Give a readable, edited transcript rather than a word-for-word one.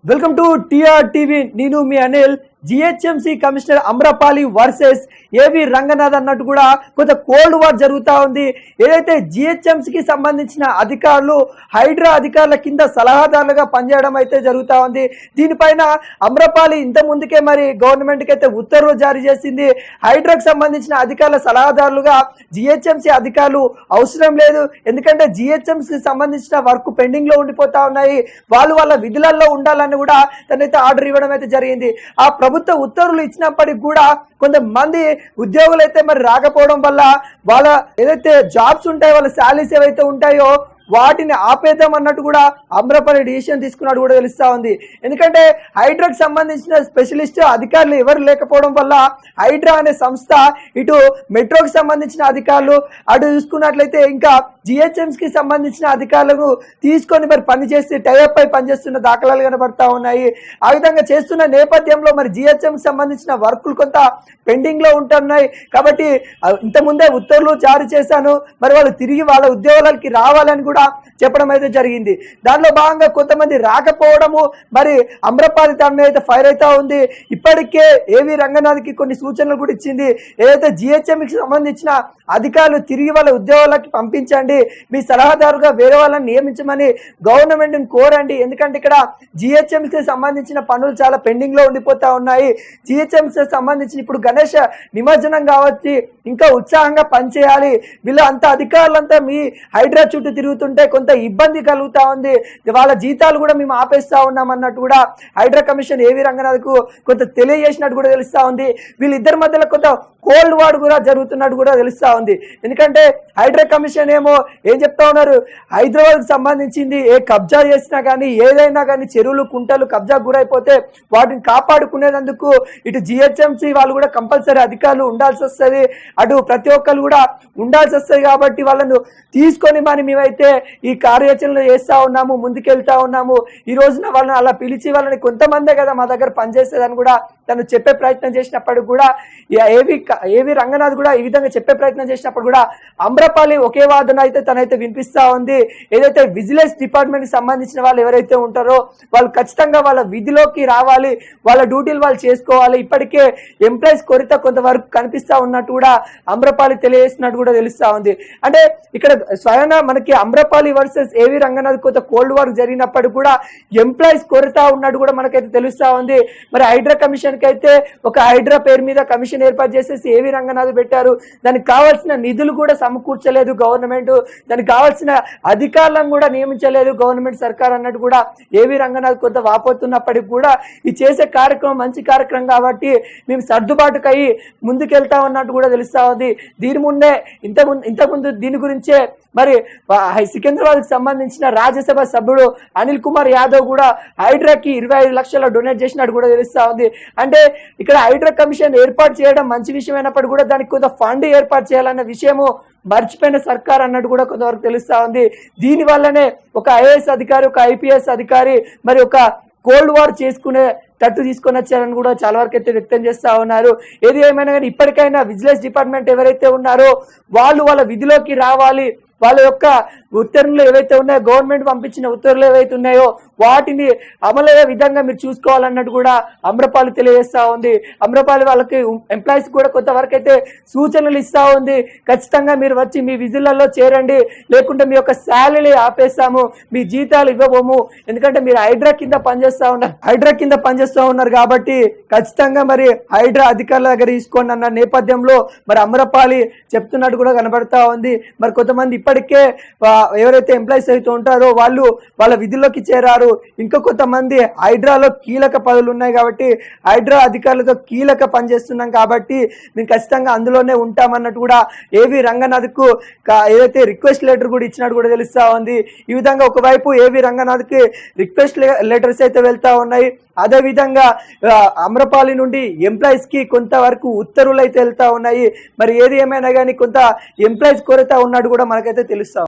Welcome to TR TV. నేను మీ Anil. GHMC commissioner Amrapali versus AV Ranganath అన్నట్టు కూడా కొంత కోల్డ్ వార్ జరుగుతూ ఉంది. ఏదైతే జిహెచ్ఎంసీకి సంబంధించిన అధికారులు హైడ్రా అధికారుల కింద సలహాదారులుగా పనిచేయడం అయితే జరుగుతూ ఉంది. దీనిపైన అమ్రపాలి ఇంత ముందుకే మరి గవర్నమెంట్కి అయితే ఉత్తర్వులు జారీ చేసింది. హైడ్రాకు సంబంధించిన అధికారుల సలహాదారులుగా జిహెచ్ఎంసీ అధికారులు అవసరం లేదు, ఎందుకంటే జిహెచ్ఎంసీకి సంబంధించిన వర్క్ పెండింగ్ లో ఉండిపోతా ఉన్నాయి, వాళ్ళు వాళ్ళ విధులలో ఉండాలని కూడా తనైతే ఆర్డర్ ఇవ్వడం అయితే జరిగింది. ఆ ప్రభుత్వ ఉత్తర్వులు ఇచ్చినప్పటికీ కూడా కొంతమంది ఉద్యోగులు అయితే మరి రాకపోవడం వల్ల వాళ్ళ ఏదైతే జాబ్స్ ఉంటాయో వాళ్ళ శాలరీస్ ఏవైతే ఉంటాయో వాటిని ఆపేద్దాం అన్నట్టు కూడా అమ్రపాలి డిసిషన్ తీసుకున్నట్టు కూడా తెలుస్తా ఉంది. ఎందుకంటే హైడ్రాకి సంబంధించిన స్పెషలిస్ట్ అధికారులు ఎవరు లేకపోవడం వల్ల హైడ్రా అనే సంస్థ ఇటు మెట్రోకి సంబంధించిన అధికారులు అటు చూసుకున్నట్లయితే ఇంకా జిహెచ్ఎంసీకి సంబంధించిన అధికారులను తీసుకొని మరి పనిచేసి టైఅప్ అయి పనిచేస్తున్న దాఖలాలు కనబడతా ఉన్నాయి. ఆ విధంగా చేస్తున్న నేపథ్యంలో మరి జిహెచ్ఎంసీకి సంబంధించిన వర్కులు కొంత పెండింగ్ లో ఉంటున్నాయి. కాబట్టి ఇంతకుముందే ఉత్తర్వులు జారీ చేశాను, మరి వాళ్ళు తిరిగి వాళ్ళ ఉద్యోగాలకి రావాలని కూడా చెప్పడం అయితే జరిగింది. దానిలో భాగంగా కొంతమంది రాకపోవడము మరి అమ్రపాలి దాని అయితే ఫైర్ అవుతా ఉంది. ఇప్పటికే ఏవి రంగనాథ్కి కొన్ని సూచనలు కూడా ఇచ్చింది. ఏదైతే జిహెచ్ఎంకి సంబంధించిన అధికారులు తిరిగి వాళ్ళ ఉద్యోగాలకి పంపించండి, మీ సలహాదారుగా వేరే వాళ్ళని నియమించమని గవర్నమెంట్ని కోరండి. ఎందుకంటే ఇక్కడ జిహెచ్ఎంకి సంబంధించిన పనులు చాలా పెండింగ్ లో ఉండిపోతా ఉన్నాయి. జిహెచ్ఎంకి సంబంధించిన ఇప్పుడు గణేష్ నిమజ్జనం కావచ్చు, ఇంకా ఉత్సాహంగా పనిచేయాలి. వీళ్ళు అంతా అధికారులంతా మీ హైడ్రా చుట్టూ తిరుగుతుంటే కొంత ఇబ్బంది కలుగుతా ఉంది, వాళ్ళ జీతాలు కూడా మేము ఆపేస్తా ఉన్నాం అన్నట్టు కూడా హైడ్రా కమిషన్ ఏవి రంగనాథ్కు కొంత తెలియజేసినట్టు కూడా తెలుస్తా ఉంది. వీళ్ళిద్దరి మధ్యలో కొంత కోల్డ్ వార్ కూడా జరుగుతున్నట్టు కూడా తెలుస్తా ఉంది. ఎందుకంటే హైడ్రా కమిషన్ ఏమో ఏం చెప్తా ఉన్నారు, హైదరాబాద్కు సంబంధించింది ఏ కబ్జా చేసినా కానీ ఏదైనా కానీ చెరువులు కుంటలు కబ్జా గురైపోతే వాటిని కాపాడుకునేందుకు ఇటు జిహెచ్ఎంసీ వాళ్ళు కూడా కంపల్సరీ అధికారులు ఉండాల్సి వస్తుంది, అటు ప్రతి ఒక్కరు కూడా ఉండాల్సి వస్తుంది. కాబట్టి వాళ్ళను తీసుకొని మరి మేమైతే ఈ కార్యాచరణలు చేస్తా ఉన్నాము, ముందుకెళ్తా ఉన్నాము. ఈ రోజున వాళ్ళని అలా పిలిచి వాళ్ళని కొంతమందే కదా మా దగ్గర పనిచేసేదని కూడా తను చెప్పే ప్రయత్నం చేసినప్పటికి కూడా ఏవి రంగనాథ్ కూడా ఈ విధంగా చెప్పే ప్రయత్నం చేసినప్పుడు కూడా అమ్రపాలి ఒకే వాదన అయితే తనైతే వినిపిస్తా ఉంది. ఏదైతే విజిలెన్స్ డిపార్ట్మెంట్కి సంబంధించిన వాళ్ళు ఎవరైతే ఉంటారో వాళ్ళు ఖచ్చితంగా వాళ్ళ విధిలోకి రావాలి, వాళ్ళ డ్యూటీలు వాళ్ళు చేసుకోవాలి. ఇప్పటికే ఎంప్లాయీస్ కొరత కొంతవరకు కనిపిస్తా ఉన్నట్టు కూడా అమ్రపాలి తెలియజేసినట్టు కూడా తెలుస్తా ఉంది. అంటే ఇక్కడ స్వయంగా మనకి అమ్రపాలి వర్సెస్ ఏవి రంగనాథ్ కొంత కోల్డ్ వార్ జరిగినప్పటికీ కూడా ఎంప్లాయీస్ కొరత ఉన్నట్టు కూడా మనకైతే తెలుస్తా ఉంది. మరి హైడ్రా కమిషన్ కి అయితే ఒక హైడ్రా పేరు మీద కమిషన్ ఏర్పాటు చేసేసి ఏవి రంగనాథ్ పెట్టారు, దానికి కావాల్సిన నిధులు కూడా సమకూర్చలేదు గవర్నమెంట్, దానికి కావాల్సిన అధికారులను కూడా నియమించలేదు గవర్నమెంట్ సర్కార్ అన్నట్టు కూడా ఏవి రంగనాథ్ కొంత వాపోతున్నప్పటికీ కూడా ఈ చేసే కార్యక్రమం మంచి కార్యక్రమం కాబట్టి మేము సర్దుబాటుకు అయ్యి ముందుకెళ్తా ఉన్నట్టు కూడా తెలుస్తా ఉంది. దీని ముందే ఇంతకుముందు దీని గురించే మరి సికింద్రాబాద్కి సంబంధించిన రాజ్యసభ సభ్యుడు అనిల్ కుమార్ యాదవ్ కూడా హైడ్రాకి 25 లక్షల డొనేట్ చేసినట్టు కూడా తెలుస్తా ఉంది. అంటే ఇక్కడ హైడ్రా కమిషన్ ఏర్పాటు చేయడం మంచి విషయం అయినప్పటికీ కూడా దానికి కొంత ఫండ్ ఏర్పాటు చేయాలన్న విషయము మర్చిపోయిన సర్కార్ అన్నట్టు కూడా కొంతవరకు తెలుస్తా ఉంది. దీని వల్లనే ఒక ఐఏఎస్ అధికారి, ఒక ఐపీఎస్ అధికారి మరి ఒక కోల్డ్ వార్ చేసుకునే తట్టు తీసుకొని వచ్చారని కూడా చాలా వరకు అయితే వ్యక్తం చేస్తా ఉన్నారు. ఏది ఏమైనా కానీ ఇప్పటికైనా విజిలెన్స్ డిపార్ట్మెంట్ ఎవరైతే ఉన్నారో వాళ్ళు వాళ్ళ విధిలోకి రావాలి, వాళ్ళ యొక్క ఉత్తర్వులు ఏవైతే ఉన్నాయో గవర్నమెంట్ పంపించిన ఉత్తర్వులు ఏవైతే ఉన్నాయో వాటిని అమలయ్యే విధంగా మీరు చూసుకోవాలన్నట్టు కూడా అమ్రపాలి తెలియజేస్తా ఉంది. అమ్రపాలి వాళ్ళకి ఎంప్లాయీస్ కూడా కొంతవరకు అయితే సూచనలు ఇస్తా ఉంది. ఖచ్చితంగా మీరు వచ్చి మీ విధులలో చేరండి, లేకుంటే మీ యొక్క శాలరీ ఆపేస్తాము, మీ జీతాలు ఇవ్వబోము, ఎందుకంటే మీరు హైడ్రా కింద పనిచేస్తూ ఉన్నారు కాబట్టి ఖచ్చితంగా మరి హైడ్రా అధికారుల దగ్గర తీసుకోండి అన్న నేపథ్యంలో మరి అమ్రపాలి చెప్తున్నట్టు కూడా కనబడతా ఉంది. మరి కొంతమంది ఇప్పటికే ఎవరైతే ఎంప్లాయీస్ అయితే ఉంటారో వాళ్ళు వాళ్ళ విధుల్లోకి చేరారు. ఇంకా కొంతమంది హైడ్రాలో కీలక పదవులు ఉన్నాయి కాబట్టి హైడ్రా అధికారులతో కీలక పనిచేస్తున్నాం కాబట్టి మేము ఖచ్చితంగా అందులోనే ఉంటామన్నట్టు కూడా ఏవి రంగనాథ్కు ఏదైతే రిక్వెస్ట్ లెటర్ కూడా ఇచ్చినట్టు కూడా తెలుస్తా ఉంది. ఈ విధంగా ఒకవైపు ఏవి రంగనాథ్కి రిక్వెస్ట్ లెటర్స్ అయితే వెళ్తా ఉన్నాయి, అదేవిధంగా అమ్రపాలి నుండి ఎంప్లాయీస్ కి కొంతవరకు ఉత్తర్వులు అయితే వెళ్తా ఉన్నాయి. మరి ఏది ఏమైనా కానీ కొంత ఎంప్లాయీస్ కొరత ఉన్నట్టు కూడా మనకైతే తెలుస్తా